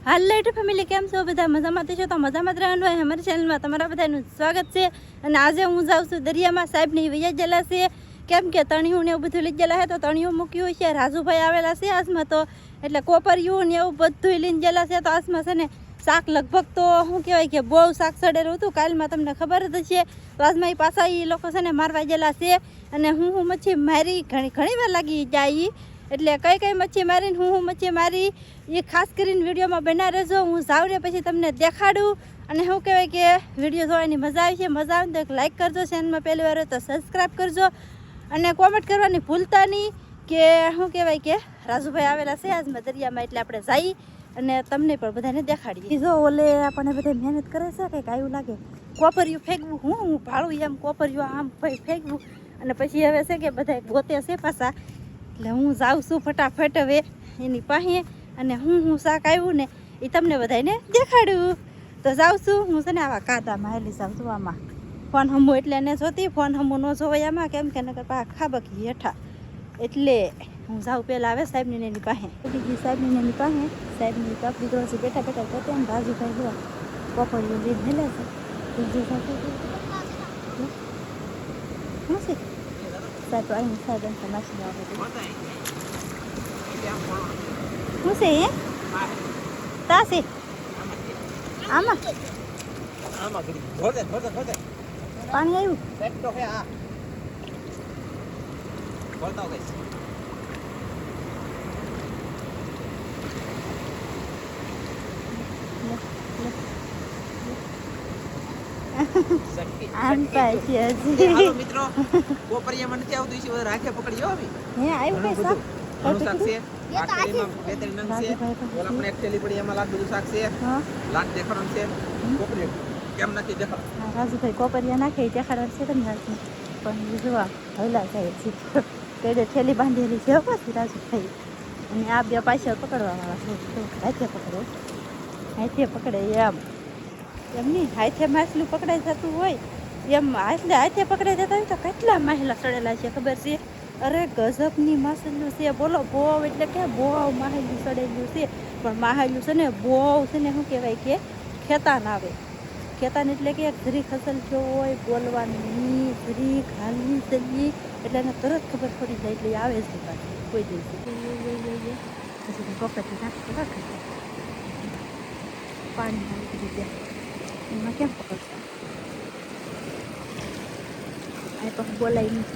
હાલ light family કેમ છો બધા મજામાં છો તો મજામાં જ રહેવાનું હોય અમારી ચેનલમાં તમારા બધાનું સ્વાગત છે અને આજે હું જાઉં છું દરિયામાં સાહેબની વૈયા ગયેલા છે કેમ કે તણિયું ને એવું બધું લઈ ગયેલા છે તો તણિયું મૂક્યું છે રાજુભાઈ આવેલા છે આજમાં તો એટલે કોપરિયું ને એવું બધું લઈને ગયેલા છે તો આજમાં છે ને શાક લગભગ તો શું કહેવાય કે બહુ શાક ચડેલું હતું કાલમાં તમને ખબર જ છે તો આજમાં એ પાછા એ લોકો છે ને મારવા ગયેલા છે અને હું મચ્છી મારી ઘણી વાર લાગી જાય એટલે કઈ મચ્છી મારીને હું મચ્છી મારી એ ખાસ કરીને વિડીયોમાં બના રહેજો હું જાઉં ને પછી તમને દેખાડું અને શું કહેવાય કે વિડીયો જોવાની મજા આવી છે મજા આવે તો લાઈક કરજો ચેનલમાં પહેલી વાર હોય તો સબસ્ક્રાઈબ કરજો અને કોમેન્ટ કરવાની ભૂલતા નહીં કે શું કહેવાય કે રાજુભાઈ આવેલા છે આજમાં દરિયામાં એટલે આપણે જઈ અને તમને પણ બધાને દેખાડીએ જો ઓલે આપણને બધા મહેનત કરે છે કંઈક આવ્યું લાગે કોપરિયું ફેંકવું હું ભાડું એમ કોપરિયું આમ ફેંકવું અને પછી હવે છે કે બધા ગોતે છે પાછા એટલે હું જાઉં છું ફટાફટ હવે એની પાસે અને હું શાક આવ્યું ને એ તમને બધાને દેખાડું તો જાઉં છું હું છે ને આવા કાદામાં હેલી જાઉં છું આમાં ફોન હમું એટલે એને જોતી ફોન હમું ન જોવાય આમાં કેમ કે નકર પા ખાબકી હેઠા એટલે હું જાઉં પહેલાં આવે સાહેબની એની પાસે બીજી સાહેબની એની પાસે સાહેબની તકલી તો બેઠા કરते એમ રાજુભાઈ જો કોપરિયું લીધ હેલે છે બીજી સાથે શું છે સાહેબ અહીં સાહેબ એમ માછી આવે શું છે એ તાસે આમાં પાણી આવ્યું આમ પાછી હજી હાલો મિત્રો કોપરિયામાં નથી આવતું ઈસી રાખે પકડ્યો આવી હે આવ્યું કઈ શાક ઘણું શાક છે આટલીમાં બે ત્રણ નંગ છે ઓલા આપણે એક થેલી પડી એમાં લાટ બધું શાક છે લાટ દેખાડવાનું છે કોપરિયો કેમ નથી દેખાડ રાજુભાઈ કોપરિયા નાખે દેખાડવાનું છે તમને હાથમાં પણ જોવા હલા થાય છે કેડે થેલી બાંધેલી છે પછી રાજુભાઈ અને આ બે પાછળ પકડવાવાળા છે હાથે પકડે એમ એમની હાથે માછલું પકડાઈ જતું હોય એમ હાથે પકડાઈ જતા હોય તો કેટલા માછલા ચડેલા છે ખબર છે અરે ગજબની માછલું છે બોલો બોવ એટલે કે બોવ માછલું ચડેલું છે પણ માછલું છે ને બોવ છે ને શું કહેવાય કે ખેતાન આવે ખેતાન એટલે કે જરી ખસલ જેવો હોય બોલવાનું નહીં જરી હાલની ચલી એટલે એને તરત ખબર પડી જાય એટલે આવે જ પાછી કોઈ દિવસ પછી પોકેટથી નાખતો રાખે પાણી નાખી રીતે એમાં કેમ પકડતા આ તો બોલાય નહીં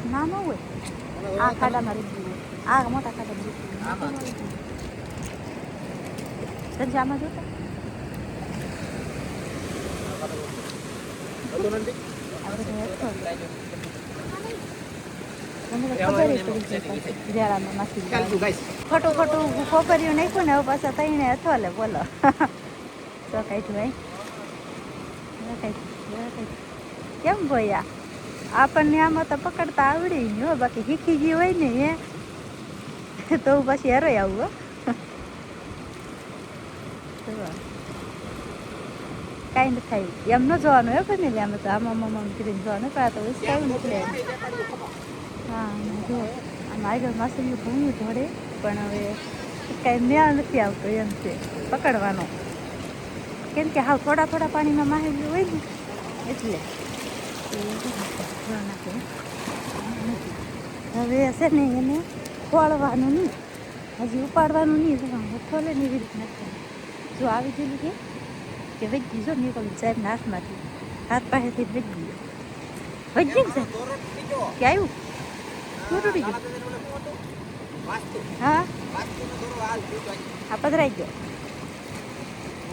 નાનો હોય આ ખાડામાં રીત આ મોટા ખાડામાં સંજામાં જોતા ખોટું ખોપરિયું નાખ્યું ને હવે પાછા તઈને અથવાલે બોલો તો કાઢ્યું કેમ ભોયા આપણને આમાં તો પકડતા આવડી ગયું બાકી શીખી ગયું હોય ને એ તો પછી હેરોય આવું કાંઈ નથી થાય એમ ન જોવાનું હે ફેમિલી આમાં તો આમાં કરીને જોવાનું પણ આ તો વિસ્તારું નીકળે હા જો આમ આગળ માછલીઓ ઘણું જોડે પણ હવે કાંઈ મેળ નથી આવતો એમ છે પકડવાનો કેમ કે હાવ થોડા પાણીમાં માહેલું હોય ને એટલે હવે હશે ને એને ખોળવાનું નહીં હજી ઉપાડવાનું નહીં ખોલે ને એવી રીતના જો આવી ગયેલું કે વૈજી જો નીકળ્યું સાહેબના હાથમાંથી હાથ પાસેથી વૈજી ગયું કે આવ્યું શું તૂટી ગયું હા આ પધરાઈ ગયો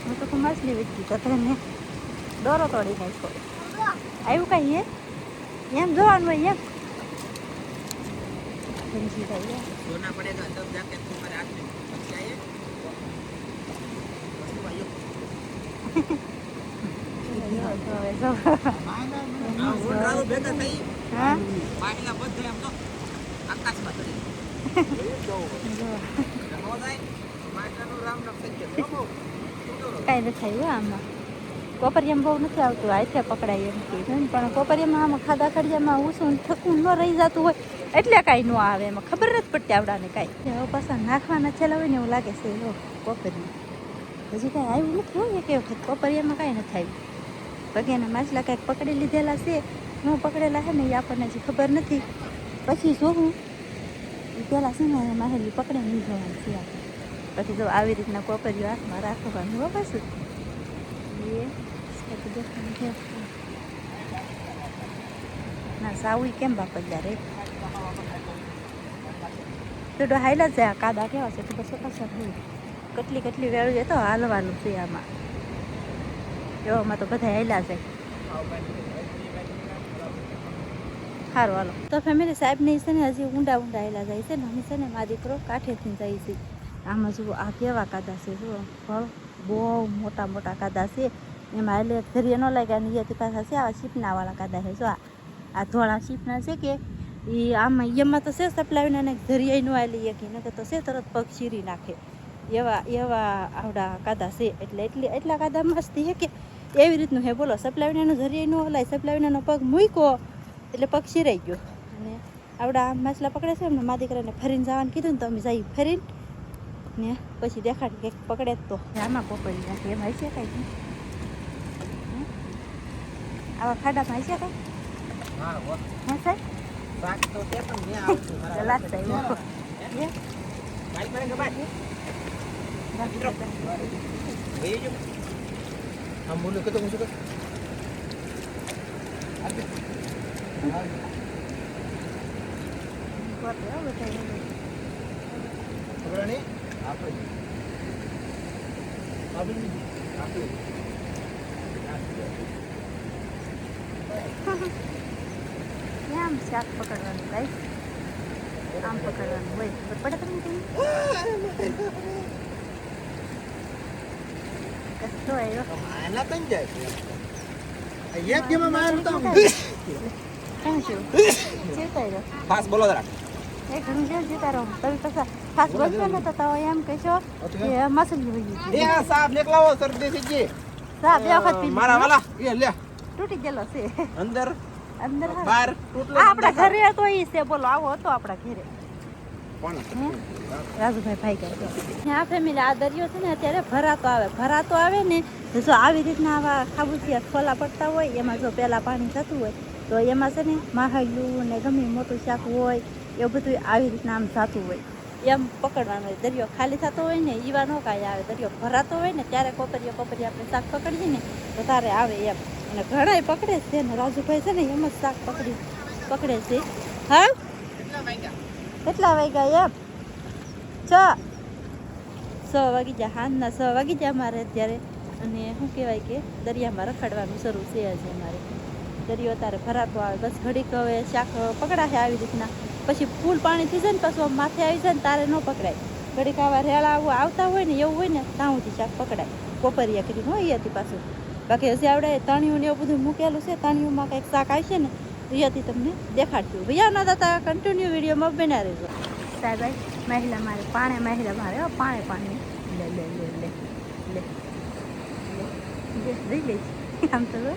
હું તો માછલી વૈજી તો તને દોરો તોડી નાખ્યો આવ્યું કાંઈ એમ જોવાનું હોય એમ सोना पड़ेगा तब जाके तुम्हारे हाथ में मछली आए ભેગા થઈ પાણીના બધે એમ તો આકાશમાં ચડી જો માટાનું રામ નામ થઈ ગયું કાંઈ નથી આવ્યું આમાં કોપરિયામાં બહુ નથી આવતું હાથે પકડાય એમ કે પણ કોપરિયામાં આમાં ખાધા ખડિયામાં ઊંચું થકું ન રહી જતું હોય એટલે કાંઈ ન આવે એમાં ખબર નથી પડતી આવડાને કાંઈ હવે પાછા નાખવાના છેલ્લા હોય ને એવું લાગે છે કોપરિયું હજી કાંઈ આવ્યું નથી હોય કે વખત કોપરિયામાં કાંઈ નથી આવ્યું બાકી એના માછલા કાંઈક પકડી લીધેલા છે ન પકડેલા છે ને એ આપણને હજી ખબર નથી પછી જોવું એ પહેલાં છે ને માહેલી પકડે નહીં જોવાનું છે આપણે પછી જો આવી રીતના કોપરિયું હાથમાં રાખવાનું હો પાછું એ ના સાવું કેમ બાપલ્યા રે તો હાઈલા જ જાય કાદા કેવા છે તો બસો પાછા થયું કેટલી વેળું છે તો હાલવાનું છે આમાં એવામાં તો બધા હાઈલા જાય સારું હાલો તો ફેમિલી સાહેબને છે ને હજી ઊંડા હાઈલા જાય છે ને અમે છે ને મારા દીકરો કાંઠેથી જાય છે આમાં જુઓ આ કેવા કાદા છે જુઓ ફળ બહુ મોટા કાદા છે એમાં એટલે ધરીએ ન લાગ્યા ને એથી પાછા છે આવા શીપનાવાળા કાદા છે જો આ ધોળા શીપના છે કે એ આમાં એમાં તો છે સપલાવીને ધરીએ ન આવેલી એક નકર તો છે તરત પગ ચીરી નાખે એવા આવડા કાદા છે એટલે એટલા કાદા મસ્તી છે કે એવી રીતનું હે બોલો સપલાવીને ધરીએ ન હલાય સપલાવીને પગ મૂક્યો એટલે પગ ચીરાઈ ગયો અને આવડા માછલા પકડે છે એમને મા દીકરાને ફરીને જવાનું કીધું ને તો અમે જઈ ફરીને ને પછી દેખાડી કંઈક પકડે તો આમાં પકડી નાખે એમ હશે કાંઈ આવા ખાડામાં હશે કાંઈ હા હે સાહેબ શાક તો તે પણ મે આવતું મારા લાત થાય એ બાઈક મારે ગબાય વહી જો આમ બોલો કતો હું શું કર ખબર નહીં આપણે આમ શાક પકડવાનું ગાઈસ આમ પકડવાનું હોય પડે તમને કશો આવ્યો આના તન જાય એક કેમાં મારું તો શું જીવતા રહ્યો ફાસ બોલો જરા એ ઘણું જેવું જીવતા રહો તમે પાછા ખાસ બોલશો ને તો એમ કહેશો કે માછલી વહી ગઈ એ આ સાહેબ લેકલાવો શરદી થઈ ગઈ સા બે વખત પી મારા વાલા એ લે તૂટી ગયેલો છે અંદર અંદર બહાર તૂટલો આપણા ઘરે તો ઈ છે બોલો આવો હતો આપણા ઘરે કોણ રાજુભાઈ ભાઈ ગયા આ ફેમિલી આ દરિયો છે ને અત્યારે ભરાતો આવે ને જો આવી રીતના આવા ખાબુચિયા ખોલા પડતા હોય એમાં જો પહેલાં પાણી થતું હોય તો એમાં છે ને માહલું ને ગમે મોટું શાક હોય એવું બધું આવી રીતના આમ થતું હોય એમ પકડવાનું હોય દરિયો ખાલી થતો હોય ને ઈવા નો કાંઈ આવે દરિયો ભરાતો હોય ને ત્યારે કોપરીએ આપણે શાક પકડીએ ને તો તારે આવે એમ અને ઘણાય પકડે છે ને રાજુભાઈ છે ને એમ જ શાક પકડે છે હા કેટલા વાગ્યા એમ 6 વાગી જાય સાંજના 6 વાગી જાય અમારે અત્યારે અને શું કહેવાય કે દરિયામાં રખડવાનું શરૂ છે હજી અમારે દરિયો તારે ભરાતો આવે બસ ઘડીક હવે શાક પકડાશે આવી રીતના પછી ફૂલ પાણી થઈ જાય ને પાછું માથે આવી જાય ને તારે ન પકડાય ઘડીક આવા રેળા આવતા હોય ને એવું હોય ને ત્યાં સુધી શાક પકડાય કોપરિયા કરી હોય હતી પાછું બાકી હજી આવડે તણિયું ને એવું બધું મૂકેલું છે તણિયુંમાં કંઈક શાક આવશે ને અહીંયાથી તમને દેખાડશું ભૈયા ના થતા કન્ટિન્યુ વિડીયોમાં બના રહેજો સાહેબ મહિલા મારે મહિલા મારે પાણી લે લઈ લઈશ આમ તો એને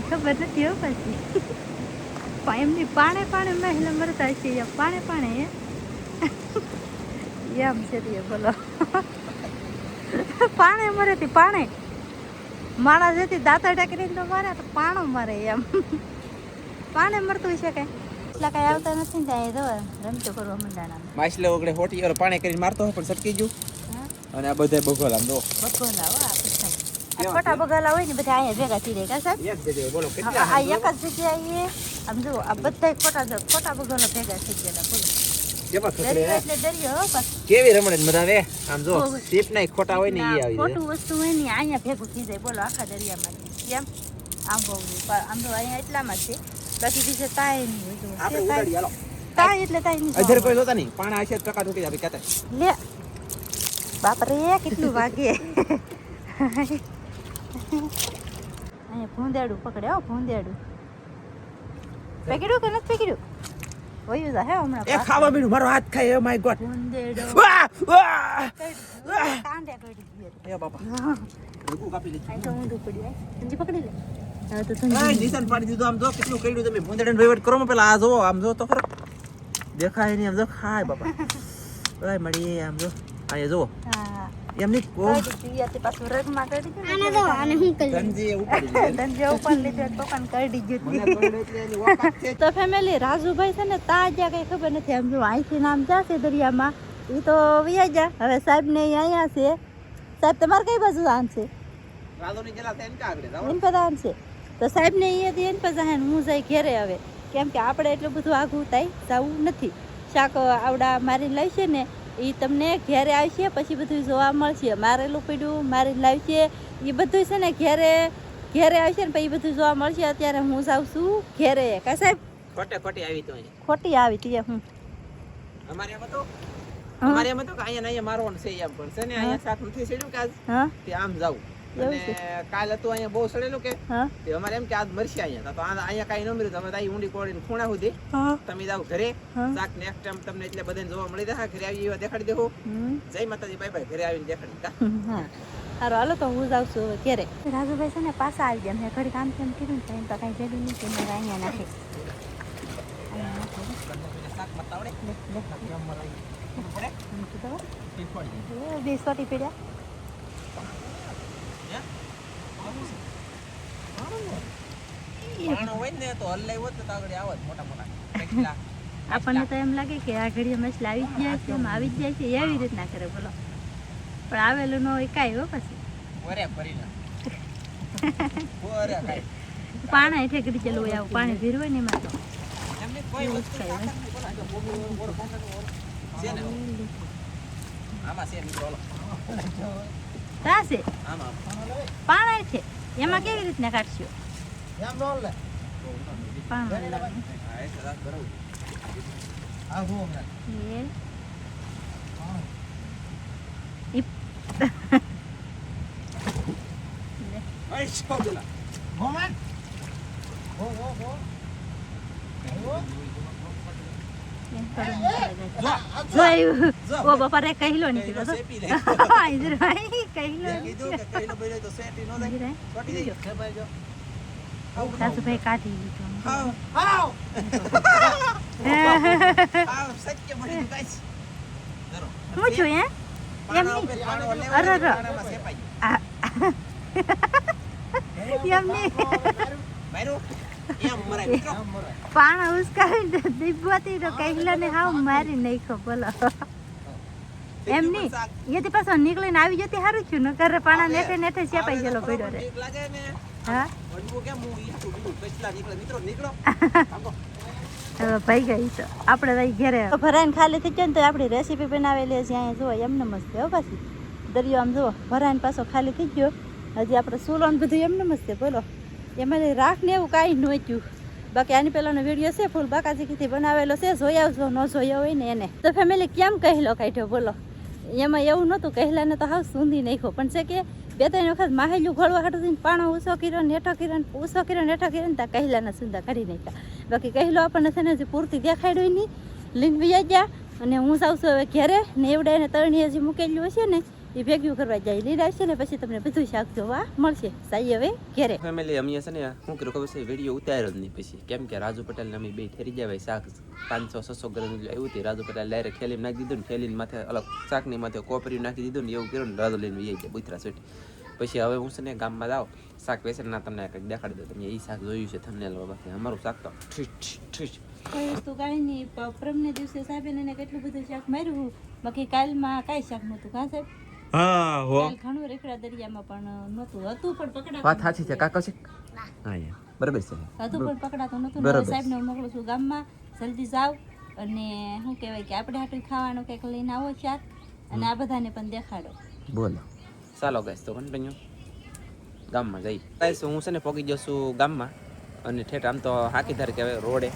ખબર નથી હો પછી એમની પાણે મહિલા મરતા છે પાણે એમ છે બોલો પાણે મરે તી પાણે માણસ જતી દાંતા ટેકરીને તો મારે તો પાણો મરે એમ પાણે મરતું છે કઈ એટલા કઈ આવતા નથી ને ત્યાં જો રમતો કરવા મંડાણા માછલે ઓગળે હોટી ઓર પાણી કરીને મારતો હોય પણ સટકી ગયું અને આ બધા બગોલ આમ જો બગોલા હો આ છોટા બગોલા હોય ને બધા અહીંયા ભેગા થઈ જાય કા સાહેબ એક જગ્યાએ બોલો કેટલા આ એક જ જગ્યાએ આમ જો આ બધા ખોટા બગોલા ભેગા થઈ ગયેલા બોલો કેવા ખતરે એટલે દરિયો બસ કેવી રમણે મજા આવે આમ જો સીપ નહીં ખોટા હોય ને એ આવી જાય ખોટું વસ્તુ હોય ને અહીંયા ભેગું થઈ જાય બોલો આખા દરિયામાંથી કેમ આમ બહુ આમ તો અહીંયા એટલામાં છે બાકી બીજે તાય નહીં હોય આપણે ઉડાડી હાલો તાય એટલે તાય નહીં અધર કોઈ જોતા નહીં પાણા આશે ટકા ઠોકી જાય કહેતા લે બાપ રે કેટલું વાગે અહીંયા ભૂંદેડું પકડે હો ભૂંદેડું પેકડ્યું કે નથી પેકડ્યું ઓયું જા હે હમણાં એ ખાવા બીડું મારો હાથ ખાય ઓ માય ગોડ ભૂંદેડો એ કાંડે કરી ગયો બાપા રૂકુ કાપી લે આ તો ઊંધું પડ્યું સંજી પકડી લે હવે તો એ નિશાન પાડી દીધું આમ જો કેટલું કર્યું તમે ભૂંદડાને વહીવટ કરો પેલા આ જો આમ જો તો ખરો દેખાય નહીં આમ જો ખાય બાપા ઓય મળી આમ જો આ જો હા એમ નહીં કો તે પાછું રગમાં કરી દીધું આને જો આને હું કરી ધનજી ઉપાડી લીધું. તને જે ઉપર લીધું પપ્પાને કરી દીધું મને ખબર એટલે એની ઓકાત છે તો ફેમિલી રાજુભાઈ છે ને તા જ્યાં કઈ ખબર નથી આમ જો અહીંથી નામ જશે દરિયામાં એ તો વયા જા હવે સાહેબ ને અહીંયા છે સાહેબ તમારે કઈ બાજુ આનશે રાધોની જલા થઈને કા આગળ જાઓ એન પર આનશે તો સાહેબ ને અહીંયાથી એન પર જાય ને હું જઈ ઘેરે હવે કેમ કે આપણે એટલું બધું આઘું થાય જવું નથી શાક આવડા મારીને લાવશે ને એ તમને ઘેરે આવશે પછી બધું જોવા મળશે મારેલું પડ્યું મારીને લાવશે એ બધું છે ને ઘેરે આવશે ને પછી બધું જોવા મળશે અત્યારે હું જાઉં છું ઘેરે કા સાહેબ ખોટે ખોટી આવી તો અહીંયા ખોટી આવી તી હું અમારે એમ તો અમારે એમ તો કે અહીંયા મારવાનું છે એમ પણ છે ને અહીંયા શાક નથી સેડ્યું કે આજ હા તે આમ જાવ એવું અને કાલ હતું અહીંયા બહુ સડેલું કે હા તે અમારે એમ કે આજ મરશે અહીંયા તો અહીંયા કાંઈ ન મળ્યું તમે તો અહીં ઊંડી કોડીને ખૂણા સુધી હા તમે જાઓ ઘરે હા. શાક નેક્સ્ટ ટાઈમ તમને એટલે બધાને જોવા મળી જશે ઘરે આવી એવા દેખાડી દેવું હમ. જય માતાજી બાય બાય ઘરે આવીને દેખાડી કા હા સારું હાલો તો હું જાઉં છું હવે ઘેરે રાજુભાઈ છે ને પાછા આવી ગયા મેં ઘડી કામ તેમ કીધું ને ટાઈમ તો કાંઈ ભેગું નહીં કે મેં અહીંયા નાખે શાક બતાવડે બે સોટી પીડ્યા પાણો હોય ને તો હલાઈ હોત તો આગળ આવત મોટા મોટા કેટલા આપણને તો એમ લાગે કે આ ઘડીએ મછલી આવી જ જાય છે એમ આવી જ જાય છે એવી રીતના કરે બોલો પણ આવેલું ન હોય કાંઈ હો પછી ઓરે ભરીને ઓરે ખાય પાણા હેઠે કરી ચાલુ હોય આવું પાણી ભીર હોય ને એમાં તો એમને કોઈ વસ્તુ ખાતા નથી બોલા જો બોર છે ને આમાં છે મિત્રો રાશે આમાં પાણા હેઠે એમાં કેવી રીતના કાઢશો એમ રોલ લે પાણા હા એ સદા બરાબર આ જો અમને આઈ છોડલા મોમન હો ઓ બપોરે કહેલો નથી તો સેપી લે ઇધર ભાઈ કહેલો કીધું કે કઈનો બોલ્યો તો સેટી નો જાય છોટી દે ભાઈ જો રાજુભાઈ કાઢી લીધું હાવ સત્ય મળી ગાઈસ ધરો હું છું હે પાણા ઉપર પાણો લેવો અરે, અરે. પાણામાં સેપાઈ એમની મારો એમ મરાય મિત્રો પાણા ઉસકાવી દીપવાતી તો કહેલા ને હાવ મારી નાખ્યો બોલો એમની એથી પાછો નીકળીને આવી જતી સારું થયું ન કરે પાણા નેઠે નેઠે સેપાઈ ગયેલો પડ્યો રે ઠીક લાગે ને હા વડવું કેમ હું ઈચ્છું બીજું કચલા નીકળે મિત્રો નીકળો હવે ભાઈ ગઈ તો આપણે ભાઈ ઘેરે ભરાઈને ખાલી થઈ જાય ને તો આપણી રેસીપી બનાવેલી છે અહીંયા જુઓ એમને મસ્ત હો પાછી દરિયો આમ જુઓ ભરાઈને પાછો ખાલી થઈ ગયો હજી આપણે સૂલો ને બધું એમને મસ્ત બોલો એમાં રાખને એવું કાંઈ નહોતું બાકી આની પહેલાંનો વિડીયો છે ફૂલ બાકાજીથી બનાવેલો છે જોઈ આવજો ન જોયો હોય ને એને તો ફેમિલી કેમ કહેલો કાઢ્યો બોલો એમાં એવું નહોતું કહેલાને તો હાવ સૂંધી નાખ્યો પણ છે કે બે ત્રણ વખત માહેલું ઘોળવા હાટું પાણો ઊંચો કર્યો નેઠો કર્યો ઊંચો કર્યો નેઠો કર્યો ને ત્યાં કહેલાના સુંદા કાઢી નાખ્યા બાકી કહેલો આપણને છે ને હજી પૂરતી દેખાડ્યો નહીં લીન વ્યા ગયા અને હું જાઉં છું હવે ઘેરે ને એવડા એને તરણી હજી મૂકેલું હશે ને એ ભેગ્યું કરવા જાય લીન આવશે ને પછી તમને બધું શાક જોવા મળશે સાઈ હવે ઘેરે ફેમિલી અમે છે ને શું કર્યું ખબર છે વિડીયો ઉતાર્યો જ નહીં પછી કેમ કે રાજુ પટેલ ને અમે બે ઠેરી જવાય શાક 500-600 ગ્રામ આવ્યું હતું રાજુ પટેલ ડાયરેક્ટ ખેલીને નાખી દીધું ને ખેલીને માથે અલગ શાકની માથે કોપરી નાખી દીધું ને એવું કર્યું ને રાજુ લઈને વહી જાય બુથરા સુટી પછી હવે હું છે ને ગામમાં જાઉં શાક વેચીને તમને કંઈક દેખાડી દઉં તમે એ શાક જોયું છે થંબનેલમાં બાકી અમારું શાક તો ઠીક કોઈ વસ્તુ કાંઈ નહીં પરમને દિવસે સાહેબ એને કેટલું બધું શાક માર્યું બાકી કાલમાં કાંઈ શાક નહોતું કાં સાહેબ હા હો કાલ ઘણું રેખડા દરિયામાં પણ નહોતું હતું પણ પકડાતું વાત સાચી છે કાકા છે હા યાર બરાબર છે હતું પણ પકડાતું નહોતું ને બરાબર. હવે સાહેબને હું મોકલું છું ગામમાં જલ્દી જાવ અને શું કહેવાય કે આપણે હાટું ખાવાનું કંઈક લઈને આવો શાક અને આ બધાને પણ દેખાડો બોલો ચાલો ગાઈસ તો કન્ટિન્યુ ગામમાં જઈ ગાઈસ હું છે ને પહોંચી જશું ગામમાં અને ઠેઠ આમ તો હાકીધાર કહેવાય રોડે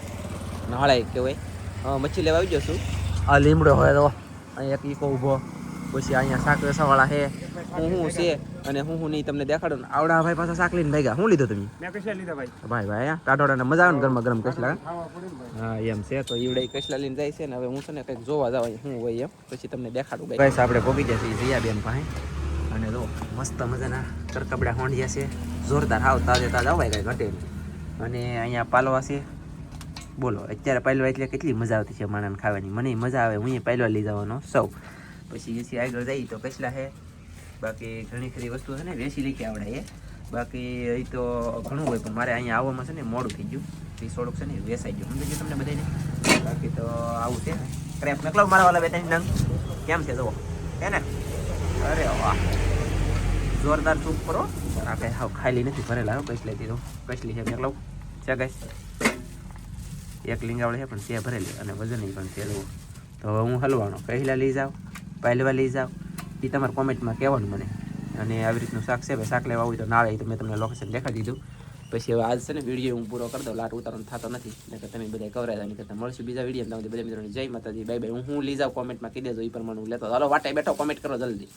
નહાળાઈ કહેવાય મચ્છી લેવા આવી જશું આ લીમડો હોય તો અહીં એક ઈકો ઊભો પછી અહીંયા શાક રસાવાળા છે હું છે અને હું નહીં તમને દેખાડું ને આવડા ભાઈ પાછા શાક લઈને ભાગ્યા શું લીધું તમે મેં કશા લીધા ભાઈ ભાઈ ટાઢોડાને મજા આવે ને ગરમા ગરમ કસલા ખાવા પડે ને ભાઈ હા એમ છે તો ઈવડે કસલા લઈને જાય છે ને હવે હું છે ને કંઈક જોવા જાવ શું હોય એમ પછી તમને દેખાડું ગાઈસ આપણે પહોંચી ગયા છીએ જીયાબેન પાસે અને જો મસ્ત મજાના કરકબડા હોંડિયા છે જોરદાર હાવ તાજે તાજા હોય કાંઈ ઘટે નહીં અને અહીંયા પાલવા છે બોલો અત્યારે પાલવા એટલે કેટલી મજા આવતી છે માણસને ખાવાની મને મજા આવે હું પાલવા લઈ જવાનો સૌ પછી એથી આગળ જઈએ તો કસલા છે બાકી ઘણી ખરી વસ્તુ છે ને વેચી લઈ આવડે એ બાકી એ તો ઘણું હોય પણ મારે અહીંયા આવવામાં છે ને મોડું થઈ ગયું એ થોડુંક છે ને વેસાઈ ગયું સમજી ગયું તમને બધાને બાકી તો આવું છે ને ક્રેપ નકલો મારા વાળા બે ત્રણ નંગ કેમ છે જુઓ હે ને અરે વાહ જોરદાર સૂપ કરો આપણે હાવ ખાલી નથી ભરેલા કસલીથી તો કસલી છે નકલો છે ગાઈસ એક લીંગાવડે છે પણ તે ભરેલી અને વજન પણ છે જુઓ તો હવે હું હલવાનો કહેલા લઈ જાઓ પાલવા લઈ જાઓ એ તમારે કોમેન્ટમાં કહેવાનું મને અને આવી રીતનું શાક છે ભાઈ શાક લેવા હોય તો નાળે તો મેં તમને લોકેશન દેખાડી દીધું પછી હવે આજ છે ને વિડીયો હું પૂરો કરી દઉં લાટ ઉતારવાનો થતો નથી એટલે તમે બધા કવરાય નહીં કરતા મળશું બીજા વિડીયો તમે બધા મિત્રોને જય માતાજી બાય બાય હું લઈ જાઉં કોમેન્ટમાં કહી દેજો એ પ્રમાણે હું લેતો હાલો વાટે બેઠો કોમેન્ટ કરો જલ્દી